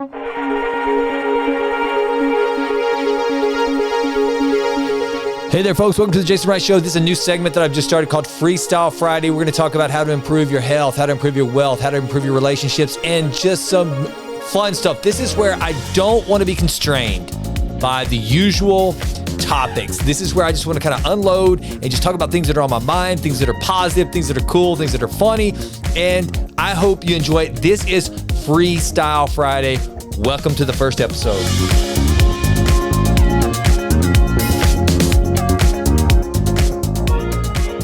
Hey there, folks. Welcome to the Jason Wright Show. This is a new segment that I've just started called Freestyle Friday. We're going to talk about how to improve your health, how to improve your wealth, how to improve your relationships, and just some fun stuff. This is where I don't want to be constrained by the usual topics. This is where I just want to kind of unload and just talk about things that are on my mind, things that are positive, things that are cool, things that are funny, and I hope you enjoy it. This is Freestyle Friday. Welcome to the first episode.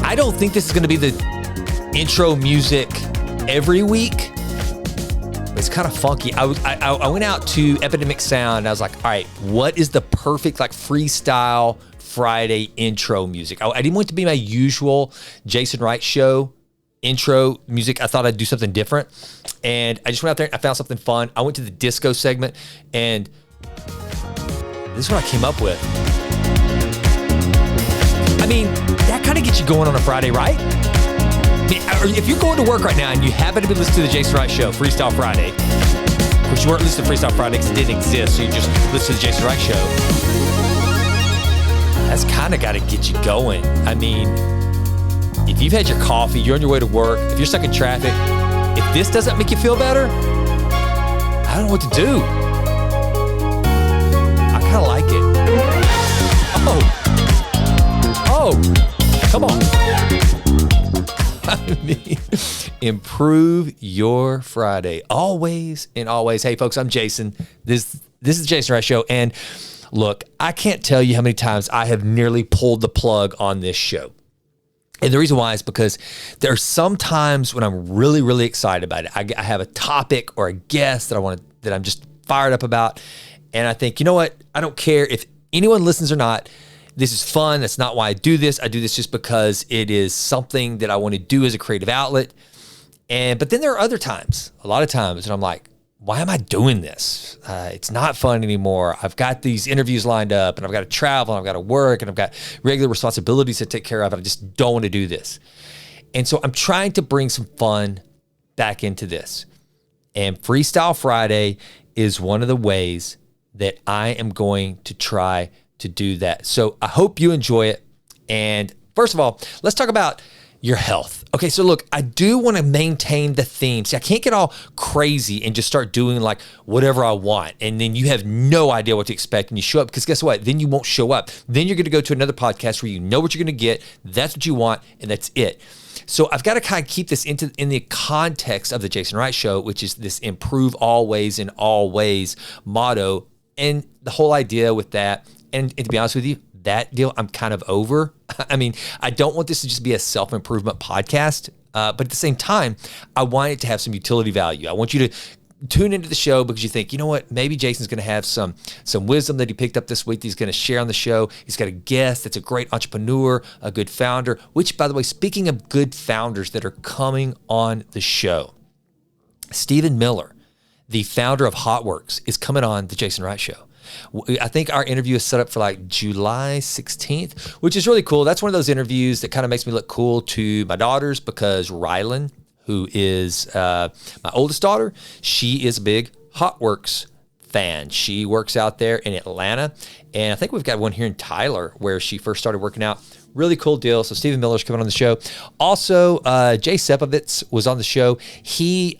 I don't think this is going to be the intro music every week. It's kind of funky. I went out to Epidemic Sound and I was like, all right, what is the perfect like Freestyle Friday intro music? I didn't want it to be my usual Jason Wright Show intro music. I thought I'd do something different. And I just went out there and I found something fun. I went to the disco segment and this is what I came up with. I mean, that kind of gets you going on a Friday, right? If you're going to work right now and you happen to be listening to the Jason Wright Show, Freestyle Friday, which you weren't listening to Freestyle Friday because it didn't exist, so you just listen to the Jason Wright Show, that's kind of got to get you going. I mean, if you've had your coffee, you're on your way to work, if you're stuck in traffic, if this doesn't make you feel better, I don't know what to do. I kind of like it. Oh, come on. I mean, improve your Friday. Always and always. Hey, folks, I'm Jason. This is the Jason Wright Show. And look, I can't tell you how many times I have nearly pulled the plug on this show. And the reason why is because there are some times when I'm really, really excited about it. I have a topic or a guest that I'm just fired up about. And I think, you know what? I don't care if anyone listens or not. This is fun. That's not why I do this. I do this just because it is something that I want to do as a creative outlet. But then there are other times, a lot of times, and I'm like, why am I doing this? It's not fun anymore. I've got these interviews lined up and I've got to travel and I've got to work and I've got regular responsibilities to take care of. And I just don't want to do this. And so I'm trying to bring some fun back into this. And Freestyle Friday is one of the ways that I am going to try to do that. So I hope you enjoy it. And first of all, let's talk about your health. Okay, so look, I do want to maintain the theme. See, I can't get all crazy and just start doing like whatever I want. And then you have no idea what to expect and you show up, because guess what? Then you won't show up. Then you're going to go to another podcast where you know what you're going to get. That's what you want. And that's it. So I've got to kind of keep this in the context of the Jason Wright Show, which is this improve always in all ways motto. And the whole idea with that, and to be honest with you, that deal I'm kind of over. I mean, I don't want this to just be a self-improvement podcast, but at the same time, I want it to have some utility value. I want you to tune into the show because you think, you know what, maybe Jason's going to have some wisdom that he picked up this week that he's going to share on the show. He's got a guest that's a great entrepreneur, a good founder, which, by the way, speaking of good founders that are coming on the show, Stephen Miller, the founder of HotWorks, is coming on the Jason Wright Show. I think our interview is set up for like July 16th, which is really cool. That's one of those interviews that kind of makes me look cool to my daughters because Rylan, who is my oldest daughter, she is a big HotWorks fan. She works out there in Atlanta, and I think we've got one here in Tyler where she first started working out. Really cool deal. So Stephen Miller's coming on the show. Also, Jay Sepovitz was on the show.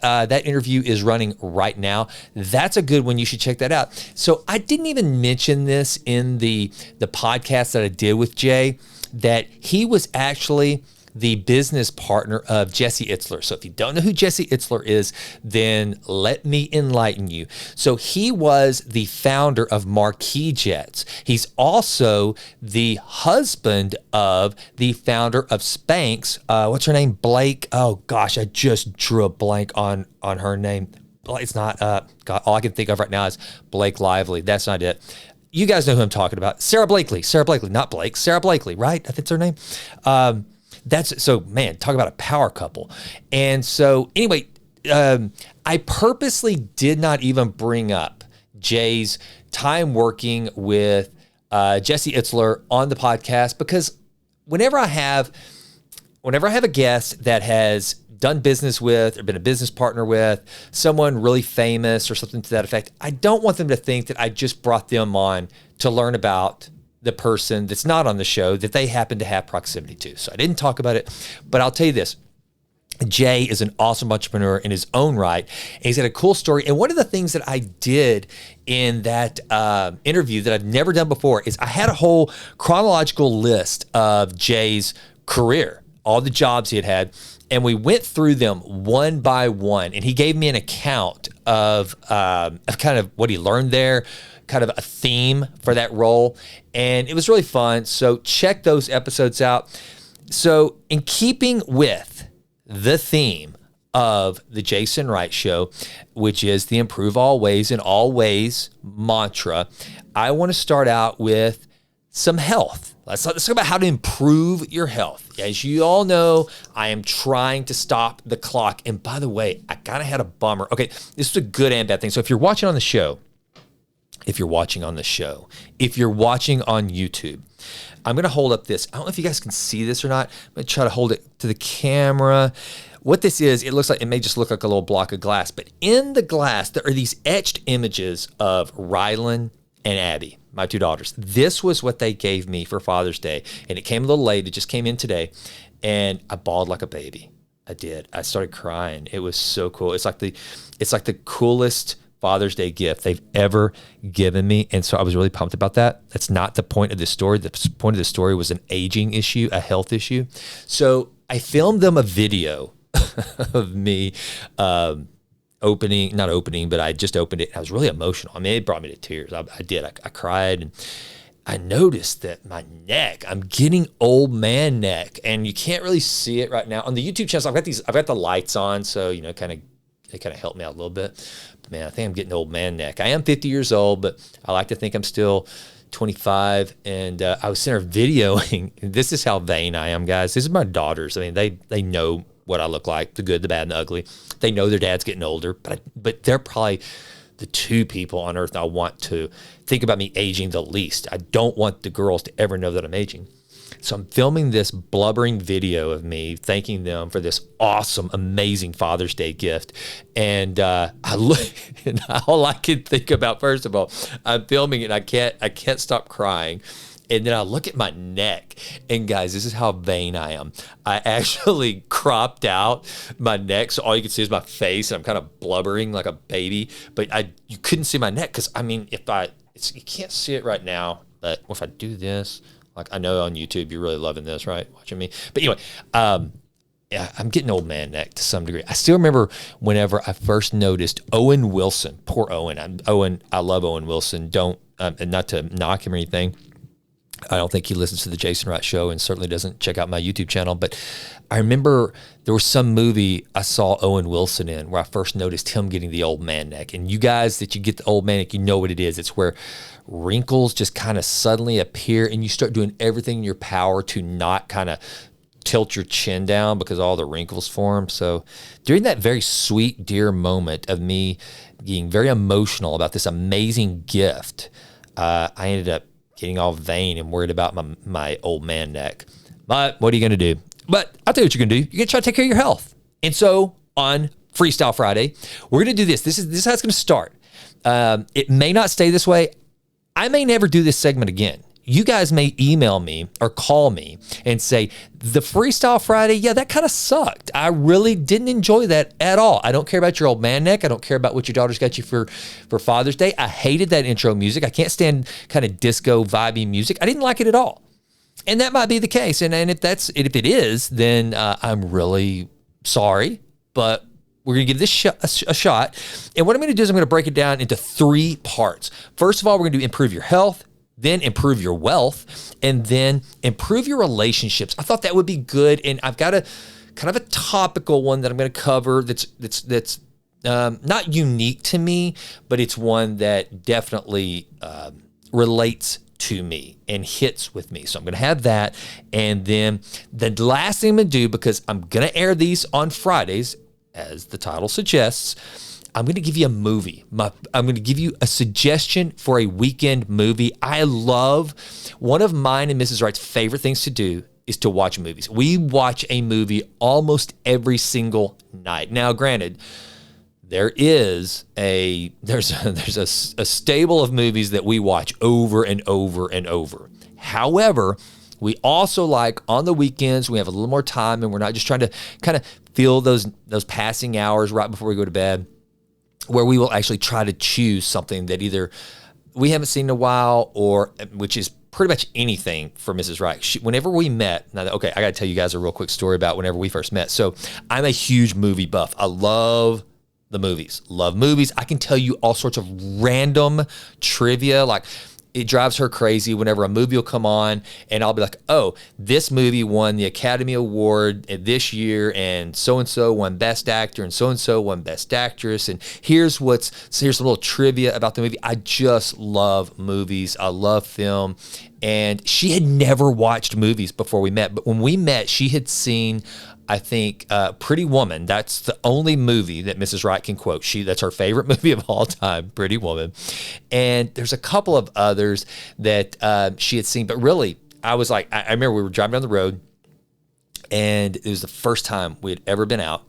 That interview is running right now. That's a good one. You should check that out. So I didn't even mention this in the podcast that I did with Jay, that he was actually the business partner of Jesse Itzler. So if you don't know who Jesse Itzler is, then let me enlighten you. So he was the founder of Marquis Jets. He's also the husband of the founder of Spanx. What's her name? Blake. Oh gosh, I just drew a blank on her name. It's not, God, all I can think of right now is Blake Lively. That's not it. You guys know who I'm talking about. Sarah Blakely, not Blake. Sarah Blakely, right? I think that's her name. Man, talk about a power couple. And so anyway, I purposely did not even bring up Jay's time working with Jesse Itzler on the podcast, because whenever I have a guest that has done business with or been a business partner with, someone really famous or something to that effect, I don't want them to think that I just brought them on to learn about the person that's not on the show that they happen to have proximity to. So I didn't talk about it, but I'll tell you this. Jay is an awesome entrepreneur in his own right. And he's got a cool story. And one of the things that I did in that interview that I've never done before is I had a whole chronological list of Jay's career, all the jobs he had had, and we went through them one by one. And he gave me an account of kind of what he learned there, kind of a theme for that role. And it was really fun. So check those episodes out. So in keeping with the theme of the Jason Wright Show, which is the improve always and always mantra, I want to start out with some health. Let's talk about how to improve your health. As you all know, I am trying to stop the clock. And by the way, I kind of had a bummer. Okay, this is a good and bad thing. So if you're watching on the show, if you're watching on YouTube, I'm going to hold up this. I don't know if you guys can see this or not. I'm going to try to hold it to the camera. What this is, it looks like, it may just look like a little block of glass, but in the glass, there are these etched images of Rylan and Abby, my two daughters. This was what they gave me for Father's Day, and it came a little late. It just came in today, and I bawled like a baby. I did. I started crying. It was so cool. It's like the coolest Father's Day gift they've ever given me. And so I was really pumped about that. That's not the point of this story. The point of the story was an aging issue, a health issue. So I filmed them a video of me not opening, but I just opened it. I was really emotional. I mean, it brought me to tears. I did. I cried, and I noticed that my neck, I'm getting old man neck, and you can't really see it right now. On the YouTube channel, I've got the lights on, so, you know, they kind of help me out a little bit. But man, I think I'm getting old man neck. I am 50 years old, but I like to think I'm still 25. And I was sitting there videoing. This is how vain I am, guys. This is my daughters. I mean, they know what I look like, the good, the bad, and the ugly. They know their dad's getting older, but they're probably the two people on earth I want to think about me aging the least. I don't want the girls to ever know that I'm aging. So I'm filming this blubbering video of me thanking them for this awesome, amazing Father's Day gift. And I look, and all I can think about, first of all, I'm filming it and I can't stop crying. And then I look at my neck, and guys, this is how vain I am. I actually cropped out my neck, so all you can see is my face, and I'm kind of blubbering like a baby. But you couldn't see my neck, because I mean, you can't see it right now, but if I do this, like, I know on YouTube you're really loving this, right? Watching me. But anyway, yeah, I'm getting old man neck to some degree. I still remember whenever I first noticed Owen Wilson. Poor Owen. I love Owen Wilson. Don't, and not to knock him or anything. I don't think he listens to the Jason Wright Show, and certainly doesn't check out my YouTube channel. But I remember there was some movie I saw Owen Wilson in where I first noticed him getting the old man neck. And you guys that you get the old man neck, you know what it is. It's where wrinkles just kind of suddenly appear, and you start doing everything in your power to not kind of tilt your chin down because all the wrinkles form. So during that very sweet, dear moment of me being very emotional about this amazing gift, I ended up getting all vain and worried about my old man neck. But what are you going to do? But I'll tell you what you're going to do. You're going to try to take care of your health. And so on Freestyle Friday, we're going to do this. This is how it's going to start. It may not stay this way. I may never do this segment again. You guys may email me or call me and say, the Freestyle Friday, yeah, that kind of sucked. I really didn't enjoy that at all. I don't care about your old man neck. I don't care about what your daughter's got you for Father's Day. I hated that intro music. I can't stand kind of disco vibey music. I didn't like it at all. And that might be the case. And if it is, then I'm really sorry, but we're going to give this a shot. And what I'm going to do is I'm going to break it down into 3 parts. First of all, we're going to improve your health, then improve your wealth, and then improve your relationships. I thought that would be good. And I've got a kind of a topical one that I'm going to cover that's not unique to me, but it's one that definitely relates to me and hits with me. So I'm going to have that. And then the last thing I'm going to do, because I'm going to air these on Fridays, as the title suggests, I'm going to give you a movie. I'm going to give you a suggestion for a weekend movie. I love, one of mine and Mrs. Wright's favorite things to do is to watch movies. We watch a movie almost every single night. Now, granted, there's a stable of movies that we watch over and over and over. However, we also like on the weekends, we have a little more time and we're not just trying to kind of fill those passing hours right before we go to bed, where we will actually try to choose something that either we haven't seen in a while, or which is pretty much anything for Mrs. Wright. Whenever we met, now, okay, I got to tell you guys a real quick story about whenever we first met. So I'm a huge movie buff. I love the movies. Love movies. I can tell you all sorts of random trivia. Like, it drives her crazy whenever a movie will come on and I'll be like, oh, this movie won the Academy Award this year and so-and-so won Best Actor and so-and-so won Best Actress. And here's some little trivia about the movie. I just love movies. I love film. And she had never watched movies before we met. But when we met, she had seen, I think, Pretty Woman. That's the only movie that Mrs. Wright can quote. That's her favorite movie of all time, Pretty Woman. And there's a couple of others that she had seen. But really, I was like, I remember we were driving down the road, and it was the first time we had ever been out.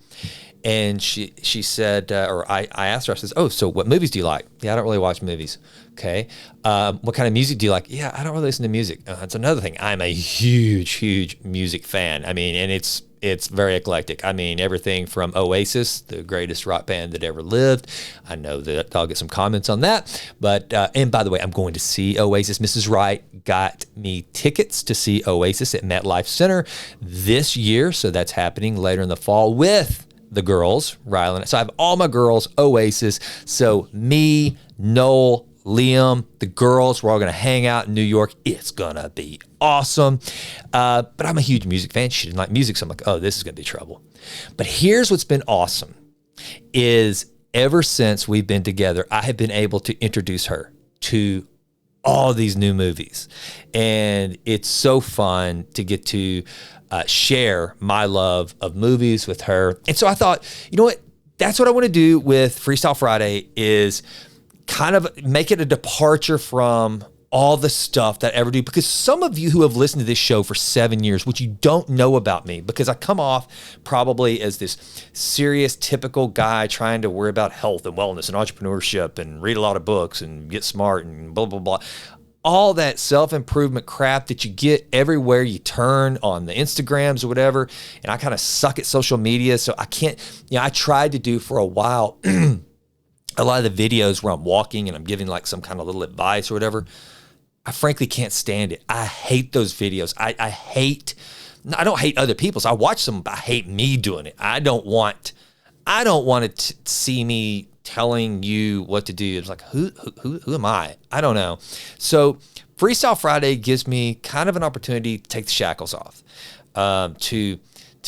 And she said, or I asked her, I says, oh, so what movies do you like? Yeah, I don't really watch movies. Okay. What kind of music do you like? Yeah, I don't really listen to music. That's another thing. I'm a huge music fan. I mean, and it's very eclectic. I mean, everything from Oasis, the greatest rock band that ever lived. I know that I'll get some comments on that. But, and by the way, I'm going to see Oasis. Mrs. Wright got me tickets to see Oasis at MetLife Center this year. So that's happening later in the fall with the girls, Rylan. So I have all my girls, Oasis. So me, Noel, Liam, the girls, we're all going to hang out in New York. It's going to be awesome. But I'm a huge music fan. She didn't like music. So I'm like, oh, this is going to be trouble. But here's what's been awesome is ever since we've been together, I have been able to introduce her to all these new movies. And it's so fun to get to share my love of movies with her. And so I thought, you know what? That's what I want to do with Freestyle Friday is kind of make it a departure from all the stuff that I ever do. Because some of you who have listened to this show for 7 years, which you don't know about me, because I come off probably as this serious, typical guy trying to worry about health and wellness and entrepreneurship and read a lot of books and get smart and blah, blah, blah. All that self-improvement crap that you get everywhere you turn on the Instagrams or whatever. And I kind of suck at social media. So I can't, I tried to do for a while a lot of the videos where I'm walking and I'm giving like some kind of little advice or whatever. I frankly can't stand it. I hate those videos. I don't hate other people's. I watch them, but I hate me doing it. I don't want to see me telling you what to do. It's like, who am I? I don't know. So Freestyle Friday gives me kind of an opportunity to take the shackles off, to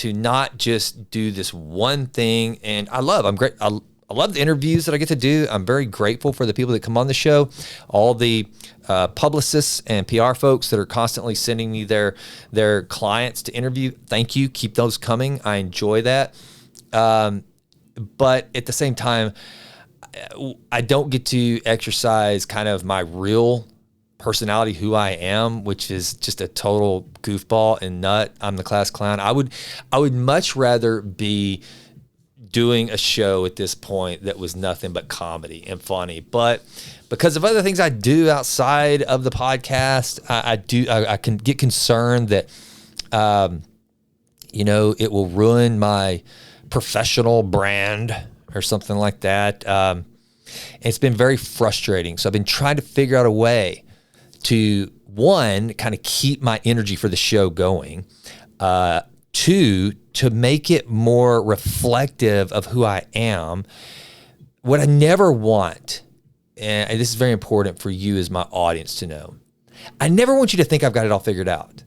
not just do this one thing. And I love the interviews that I get to do. I'm very grateful for the people that come on the show, all the publicists and PR folks that are constantly sending me their clients to interview. Thank you. Keep those coming. I enjoy that. But at the same time, I don't get to exercise kind of my real personality, who I am, which is just a total goofball and nut. I'm the class clown. I would much rather be doing a show at this point that was nothing but comedy and funny. But because of other things I do outside of the podcast, I can get concerned that, it will ruin my professional brand or something like that. It's been very frustrating. So I've been trying to figure out a way to, one, kind of keep my energy for the show going. Two, to make it more reflective of who I am. What I never want, and this is very important for you as my audience to know, I never want you to think I've got it all figured out.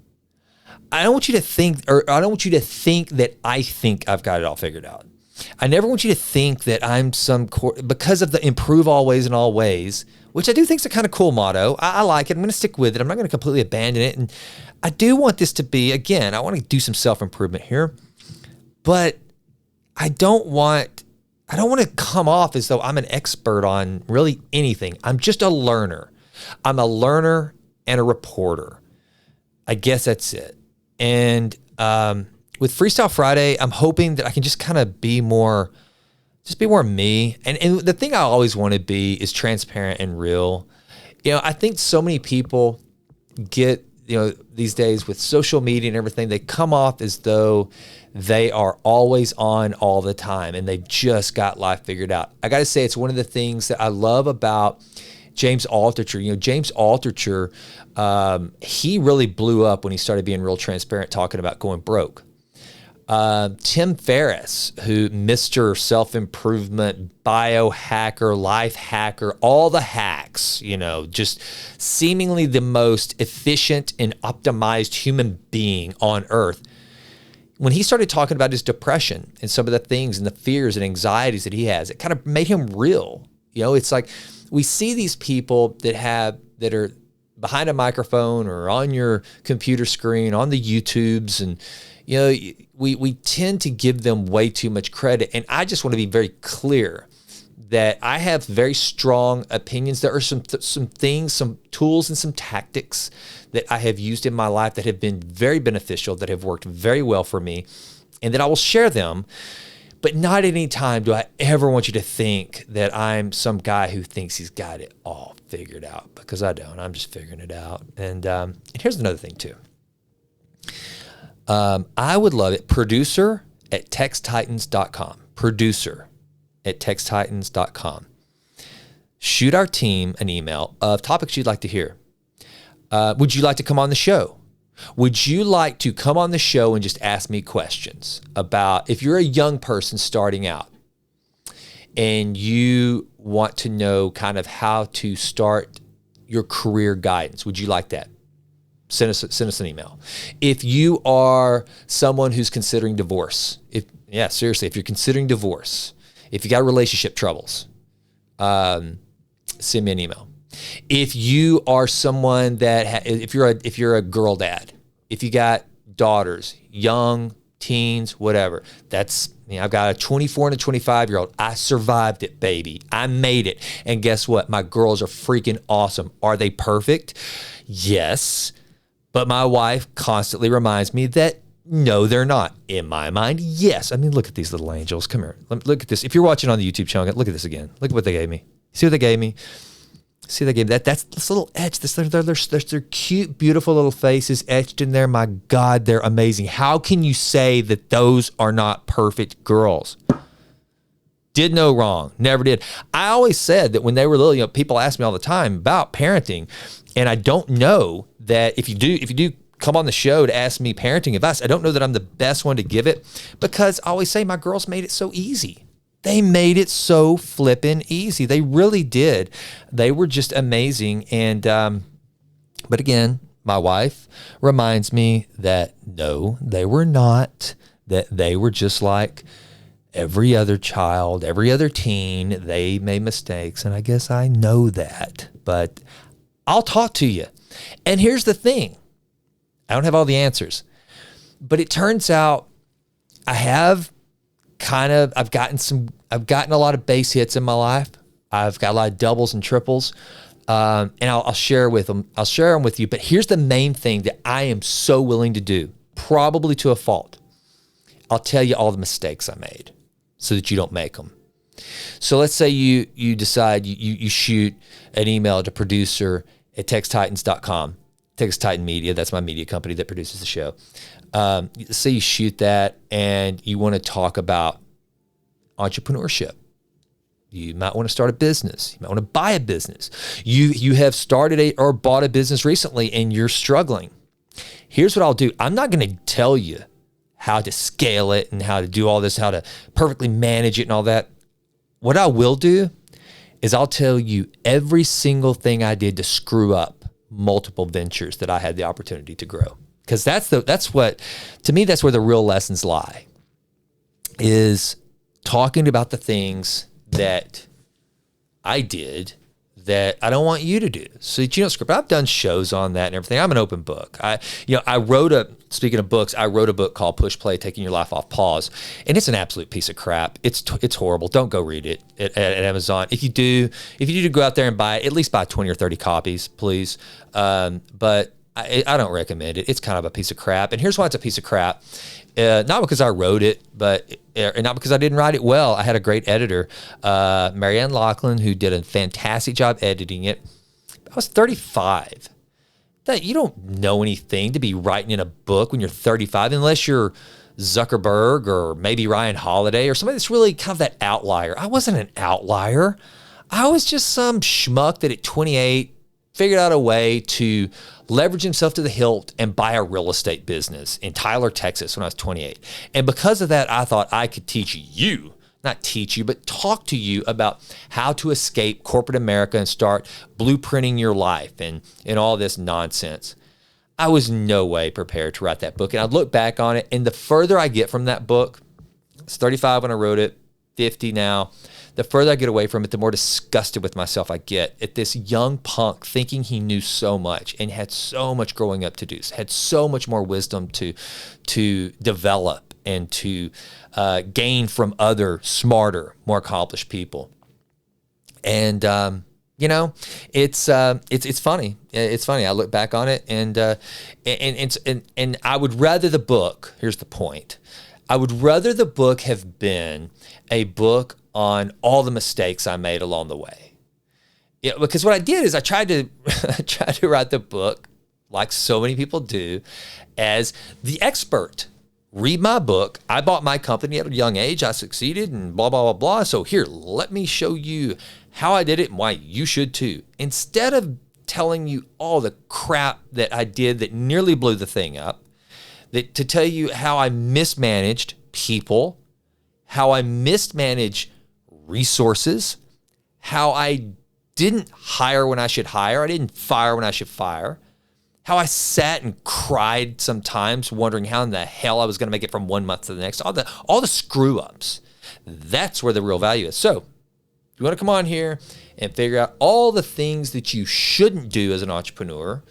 I don't want you to think that I think I've got it all figured out. I never want you to think that I'm because of the improve always in all ways, which I do think is a kind of cool motto. I like it. I'm going to stick with it. I'm not going to completely abandon it. And I do want this to be, again, I want to do some self-improvement here, but I don't want to come off as though I'm an expert on really anything. I'm just a learner. I'm a learner and a reporter. I guess that's it. And with Freestyle Friday, I'm hoping that I can just kind of be more me. And the thing I always want to be is transparent and real. I think so many people get, these days with social media and everything, they come off as though they are always on all the time and they've just got life figured out. I got to say, it's one of the things that I love about James Altucher. James Altucher, he really blew up when he started being real transparent, talking about going broke. Tim Ferriss, who Mr. Self-Improvement, biohacker, life hacker, all the hacks, just seemingly the most efficient and optimized human being on earth. When he started talking about his depression and some of the things and the fears and anxieties that he has, it kind of made him real. It's like we see these people that are behind a microphone or on your computer screen, on the YouTubes, and we tend to give them way too much credit. And I just want to be very clear that I have very strong opinions. There are some things, some tools and some tactics that I have used in my life that have been very beneficial, that have worked very well for me, and that I will share them. But not any time do I ever want you to think that I'm some guy who thinks he's got it all figured out, because I don't. I'm just figuring it out. And here's another thing too. I would love it. Producer@texttitans.com. Producer@texttitans.com. Shoot our team an email of topics you'd like to hear. Would you like to come on the show? Would you like to come on the show and just ask me questions about, if you're a young person starting out and you want to know kind of how to start your career guidance, would you like that? Send us an email. If you are someone who's considering divorce, seriously, if you're considering divorce, if you got relationship troubles, send me an email. If you are someone that, if you're a girl dad, if you got daughters, young teens, whatever, I've got a 24 and a 25-year-old. I survived it, baby. I made it. And guess what? My girls are freaking awesome. Are they perfect? Yes. But my wife constantly reminds me that no, they're not. In my mind, yes. Look at these little angels. Come here. Look at this. If you're watching on the YouTube channel, look at this again. Look at what they gave me. See what they gave me? See, they gave that's this little etch. Their cute, beautiful little faces etched in there. My God, they're amazing. How can you say that those are not perfect girls? Did no wrong, never did. I always said that when they were little, people ask me all the time about parenting, and I don't know that if you do come on the show to ask me parenting advice, I don't know that I'm the best one to give it, because I always say my girls made it so easy. They made it so flippin' easy. They really did. They were just amazing. And, but again, my wife reminds me that no, they were not, that they were just like every other child, every other teen. They made mistakes. And I guess I know that, but I'll talk to you. And here's the thing. I don't have all the answers, but it turns out I've gotten a lot of base hits in my life. I've got a lot of doubles and triples, and I'll share with them. I'll share them with you. But here's the main thing that I am so willing to do, probably to a fault. I'll tell you all the mistakes I made so that you don't make them. So let's say you decide you shoot an email to producer@texttitans.com. Text Titan Media, that's my media company that produces the show. Say you shoot that and you want to talk about entrepreneurship. You might want to start a business. You might want to buy a business. You have started or bought a business recently and you're struggling. Here's what I'll do. I'm not going to tell you how to scale it and how to do all this, how to perfectly manage it and all that. What I will do is I'll tell you every single thing I did to screw up multiple ventures that I had the opportunity to grow. Because that's where the real lessons lie, is talking about the things that I did that I don't want you to do. So that you don't script. I've done shows on that and everything. I'm an open book. Speaking of books, I wrote a book called Push Play, Taking Your Life Off Pause. And it's an absolute piece of crap. It's horrible. Don't go read it at Amazon. If you do go out there and buy it, at least buy 20 or 30 copies, please. But I don't recommend it. It's kind of a piece of crap. And here's why it's a piece of crap. Not because I wrote it, and not because I didn't write it well. I had a great editor, Marianne Lachlan, who did a fantastic job editing it. I was 35. You don't know anything to be writing in a book when you're 35, unless you're Zuckerberg or maybe Ryan Holiday or somebody that's really kind of that outlier. I wasn't an outlier. I was just some schmuck that at 28 figured out a way to leverage himself to the hilt and buy a real estate business in Tyler, Texas when I was 28. And because of that, I thought I could teach you, not teach you, but talk to you about how to escape corporate America and start blueprinting your life and all this nonsense. I was no way prepared to write that book. And I look back on it, and the further I get from that book, it's 35 when I wrote it, 50 now, the further I get away from it, the more disgusted with myself I get at this young punk thinking he knew so much and had so much growing up to do, had so much more wisdom to develop and to gain from other smarter, more accomplished people. And it's funny. It's funny. I look back on it, and I would rather the book. Here's the point. I would rather the book have been a book on all the mistakes I made along the way. Yeah, because what I did is I tried to write the book, like so many people do, as the expert. Read my book. I bought my company at a young age. I succeeded and blah, blah, blah, blah. So here, let me show you how I did it and why you should too. Instead of telling you all the crap that I did that nearly blew the thing up, to tell you how I mismanaged people, how I mismanaged resources, how I didn't hire when I should hire, I didn't fire when I should fire, how I sat and cried sometimes wondering how in the hell I was going to make it from one month to the next, all the screw ups. That's where the real value is. So you want to come on here and figure out all the things that you shouldn't do as an entrepreneur.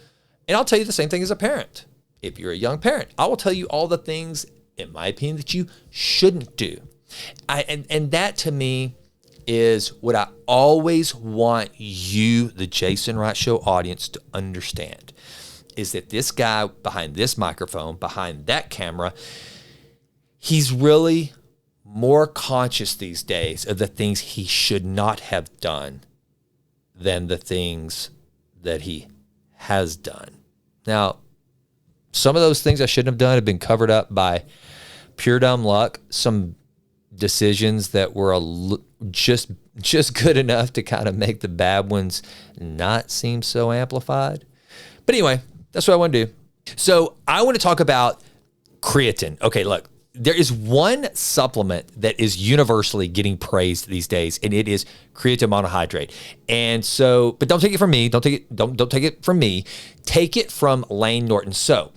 And I'll tell you the same thing as a parent. If you're a young parent, I will tell you all the things, in my opinion, that you shouldn't do. And that to me is what I always want you, the Jason Wright Show audience, to understand, is that this guy behind this microphone, behind that camera, he's really more conscious these days of the things he should not have done than the things that he has done. Now, some of those things I shouldn't have done have been covered up by pure dumb luck, some decisions that were just good enough to kind of make the bad ones not seem so amplified. But anyway, that's what I want to do. So I want to talk about creatine. Okay, look, there is one supplement that is universally getting praised these days, and it is creatine monohydrate. And so, but don't take it from me. Don't take it from me. Take it from Layne Norton. So,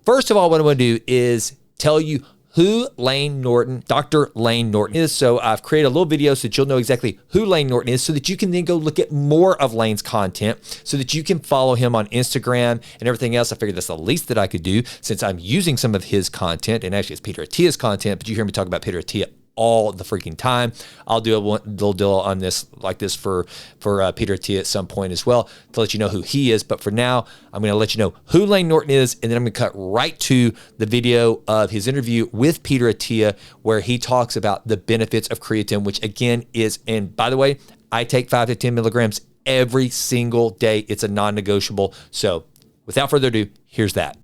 first of all, what I want to do is tell you who Layne Norton, Dr. Layne Norton is. So I've created a little video so that you'll know exactly who Layne Norton is, so that you can then go look at more of Layne's content, so that you can follow him on Instagram and everything else. I figured that's the least that I could do since I'm using some of his content, and actually it's Peter Attia's content, but you hear me talk about Peter Attia all the freaking time. I'll do a little deal on this like this for Peter Attia at some point as well to let you know who he is. But for now, I'm going to let you know who Layne Norton is, and then I'm going to cut right to the video of his interview with Peter Attia, where he talks about the benefits of creatine, which again is, and by the way, I take 5 to 10 milligrams every single day. It's a non-negotiable. So without further ado, here's that.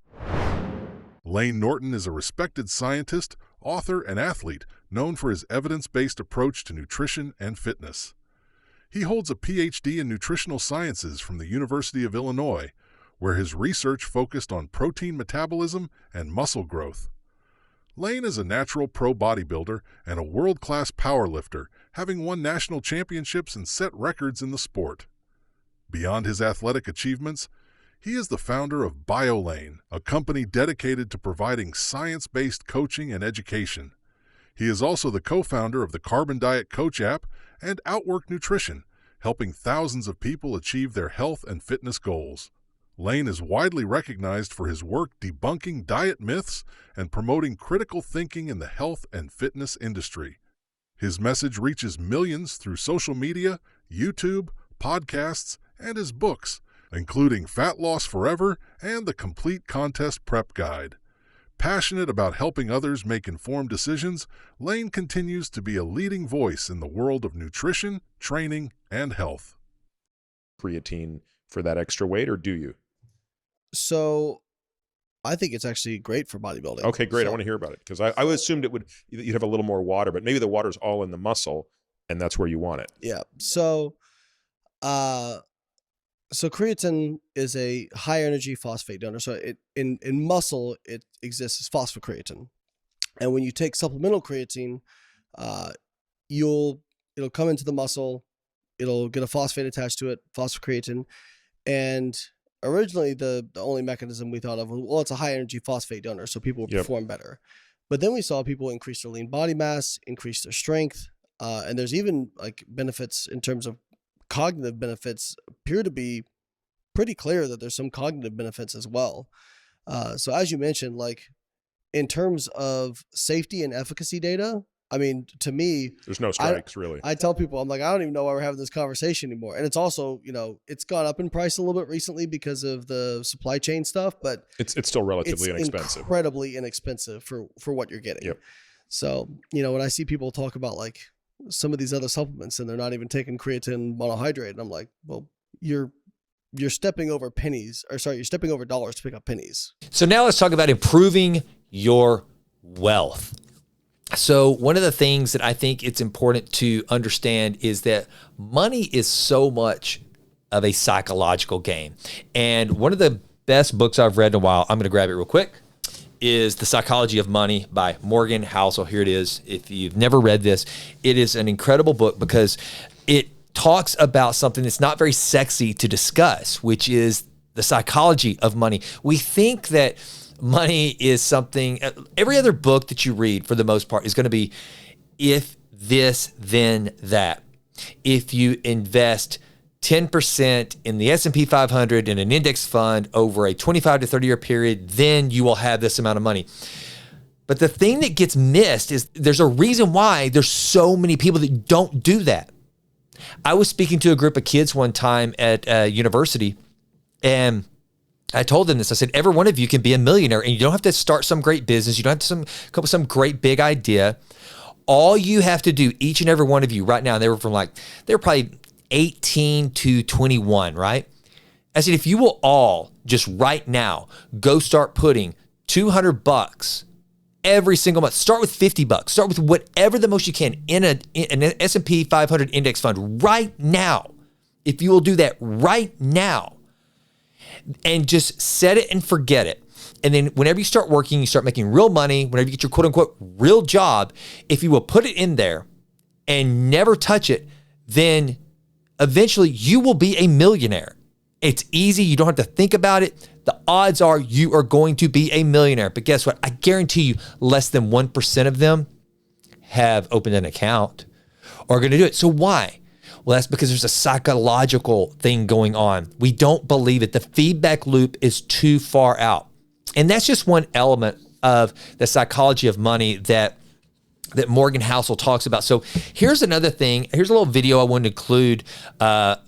Layne Norton is a respected scientist, author, and athlete known for his evidence-based approach to nutrition and fitness. He holds a PhD in nutritional sciences from the University of Illinois, where his research focused on protein metabolism and muscle growth. Layne is a natural pro bodybuilder and a world-class powerlifter, having won national championships and set records in the sport. Beyond his athletic achievements, he is the founder of BioLayne, a company dedicated to providing science-based coaching and education. He is also the co-founder of the Carbon Diet Coach app and Outwork Nutrition, helping thousands of people achieve their health and fitness goals. Layne is widely recognized for his work debunking diet myths and promoting critical thinking in the health and fitness industry. His message reaches millions through social media, YouTube, podcasts, and his books, including Fat Loss Forever and the Complete Contest Prep Guide. Passionate about helping others make informed decisions, Layne continues to be a leading voice in the world of nutrition, training, and health. Creatine for that extra weight, or do you? So I think it's actually great for bodybuilding. Okay, great. So, I want to hear about it, because I assumed you'd have a little more water, but maybe the water's all in the muscle and that's where you want it. Yeah. So creatine is a high energy phosphate donor. So in muscle, it exists as phosphocreatine. And when you take supplemental creatine, it'll come into the muscle, it'll get a phosphate attached to it, phosphocreatine. And originally the only mechanism we thought of was, well, it's a high energy phosphate donor, so people will perform better. But then we saw people increase their lean body mass, increase their strength. And there's even like benefits in terms of cognitive benefits appear to be pretty clear that there's some cognitive benefits as well. So as you mentioned, like in terms of safety and efficacy data, I mean, to me, there's no strikes really. I tell people, I'm like, I don't even know why we're having this conversation anymore. And it's also, it's gone up in price a little bit recently because of the supply chain stuff, but it's still relatively inexpensive. Incredibly inexpensive for what you're getting. Yep. So, when I see people talk about like some of these other supplements and they're not even taking creatine monohydrate, and I'm like, well, you're stepping over pennies, or sorry, you're stepping over dollars to pick up pennies. So now let's talk about improving your wealth. So one of the things that I think it's important to understand is that money is so much of a psychological game. And one of the best books I've read in a while, I'm going to grab it real quick, is The Psychology of Money by Morgan Housel. Here it is. If you've never read this, it is an incredible book because it talks about something that's not very sexy to discuss, which is the psychology of money. We think that money is something, every other book that you read for the most part is going to be, if this, then that. If you invest 10% in the S&P 500 in an index fund over a 25 to 30 year period, then you will have this amount of money. But the thing that gets missed is there's a reason why there's so many people that don't do that. I was speaking to a group of kids one time at university, and I told them this. I said, every one of you can be a millionaire, and you don't have to start some great business. You don't have to come up with some great big idea. All you have to do, each and every one of you right now, they were probably 18 to 21, right? I said, if you will all just right now go start putting $200 every single month, start with $50, start with whatever the most you can in an S&P 500 index fund right now. If you will do that right now and just set it and forget it. And then whenever you start working, you start making real money, whenever you get your quote unquote real job, if you will put it in there and never touch it, then eventually you will be a millionaire. It's easy. You don't have to think about it. The odds are you are going to be a millionaire. But guess what? I guarantee you less than 1% of them have opened an account or are going to do it. So why? Well, that's because there's a psychological thing going on. We don't believe it. The feedback loop is too far out. And that's just one element of the psychology of money that Morgan Housel talks about. So here's another thing. Here's a little video I wanted to include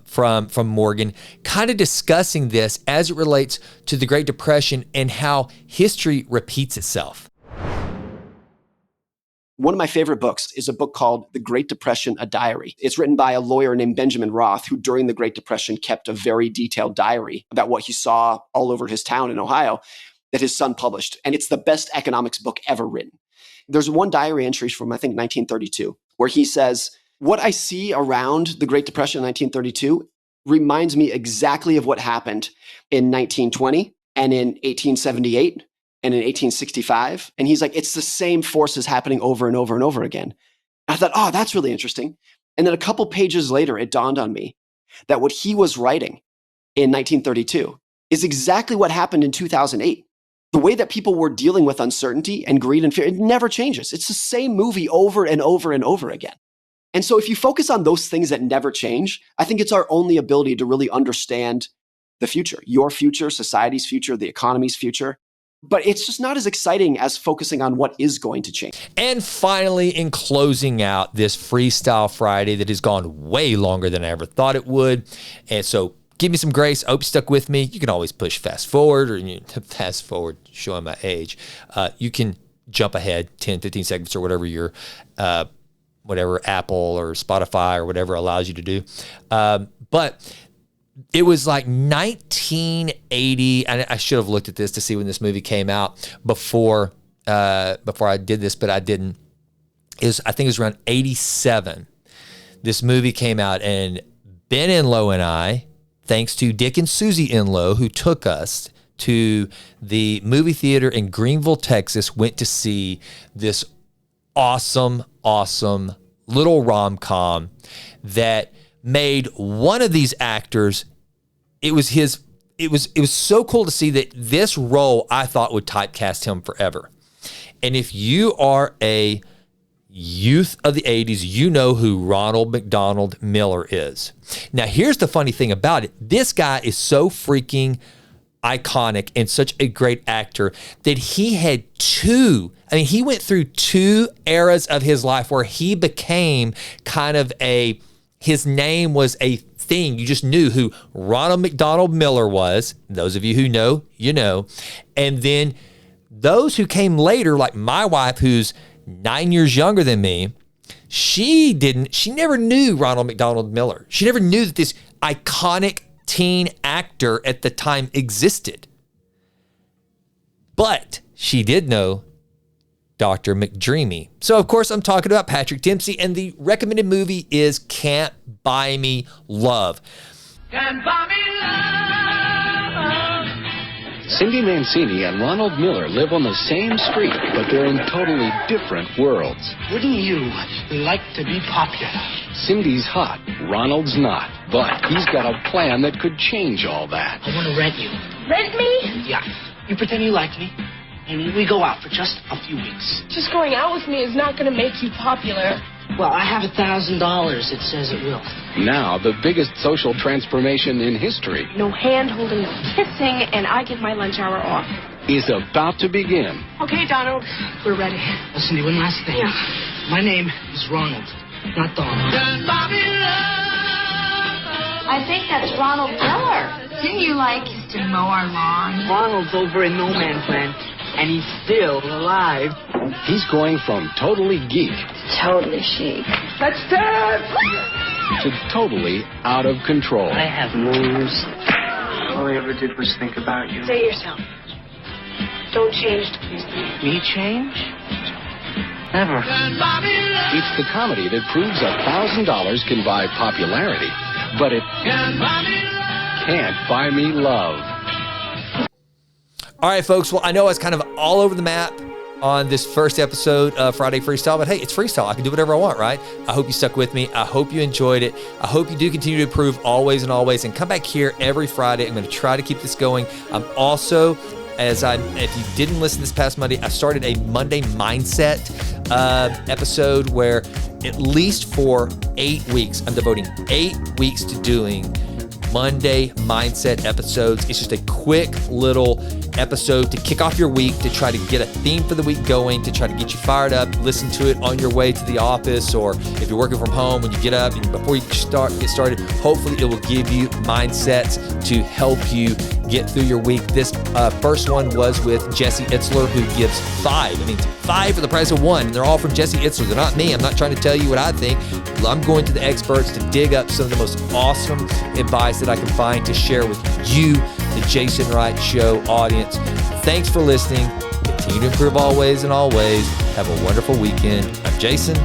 from Morgan, kind of discussing this as it relates to the Great Depression and how history repeats itself. One of my favorite books is a book called The Great Depression, A Diary. It's written by a lawyer named Benjamin Roth, who during the Great Depression kept a very detailed diary about what he saw all over his town in Ohio that his son published. And it's the best economics book ever written. There's one diary entry from, I think, 1932, where he says, what I see around the Great Depression in 1932 reminds me exactly of what happened in 1920 and in 1878 and in 1865. And he's like, it's the same forces happening over and over and over again. I thought, oh, that's really interesting. And then a couple pages later, it dawned on me that what he was writing in 1932 is exactly what happened in 2008. The way that people were dealing with uncertainty and greed and fear, it never changes. It's the same movie over and over and over again. And so if you focus on those things that never change, I think it's our only ability to really understand the future, your future, society's future, the economy's future. But it's just not as exciting as focusing on what is going to change. And finally, in closing out this Freestyle Friday that has gone way longer than I ever thought it would. And so give me some grace. I hope you stuck with me. You can always push fast forward, or fast forward, showing my age. You can jump ahead 10, 15 seconds or whatever your whatever Apple or Spotify or whatever allows you to do. But it was like 1980. And I should have looked at this to see when this movie came out before I did this, but I didn't. I think it was around 87. This movie came out, and Ben Enlow and I, thanks to Dick and Susie Enlow, who took us to the movie theater in Greenville, Texas, went to see this awesome little rom-com that made one of these actors, it was so cool to see that this role I thought would typecast him forever. And if you are a youth of the 80s, you know who Ronald McDonald Miller is. Now, here's the funny thing about it. This guy is so freaking iconic and such a great actor that he went through two eras of his life where he became kind of his name was a thing. You just knew who Ronald McDonald Miller was. Those of you who know, you know. And then those who came later, like my wife, who's 9 years younger than me, she never knew Ronald McDonald Miller. She never knew that this iconic teen actor at the time existed. But she did know Dr. McDreamy. So, of course, I'm talking about Patrick Dempsey, and the recommended movie is Can't Buy Me Love. Can't buy me love. Cindy Mancini and Ronald Miller live on the same street, but they're in totally different worlds. Wouldn't you like to be popular? Cindy's hot, Ronald's not, but he's got a plan that could change all that. I want to rent you. Rent me? Yeah. You pretend you like me, and we go out for just a few weeks. Just going out with me is not going to make you popular. Well, I have $1,000. It says it will. Now, the biggest social transformation in history No hand-holding, no kissing, and I get my lunch hour off. is about to begin. Okay, Donald, we're ready. Listen, one last thing. Yeah. My name is Ronald, not Donald. I think that's Ronald Miller. Didn't you used to mow our lawn? Ronald's over in no man's land, and he's still alive. He's going from totally geek Totally chic. Let's dance! to totally out of control. I have moves. All I ever did was think about you. Say yourself. Don't change to please me. Me change? Never. It's the comedy that proves $1,000 can buy popularity, but it can't buy me love. All right, folks. Well, I know I was kind of all over the map on this first episode of Friday Freestyle, but hey, it's freestyle. I can do whatever I want, right? I hope you stuck with me. I hope you enjoyed it. I hope you do continue to improve always and always, and come back here every Friday. I'm going to try to keep this going. I'm also, if you didn't listen this past Monday, I started a Monday Mindset episode where at least for 8 weeks, I'm devoting 8 weeks to doing Monday Mindset episodes. It's just a quick little episode to kick off your week, to try to get a theme for the week going, to try to get you fired up. Listen to it on your way to the office, or if you're working from home, when you get up and before you get started. Hopefully it will give you mindsets to help you get through your week. This first one was with Jesse Itzler, who gives 5. I mean, 5 for the price of 1. And they're all from Jesse Itzler. They're not me. I'm not trying to tell you what I think. I'm going to the experts to dig up some of the most awesome advice that I can find to share with you, the Jason Wright Show audience. Thanks for listening. Continue to improve always and always. Have a wonderful weekend. I'm Jason.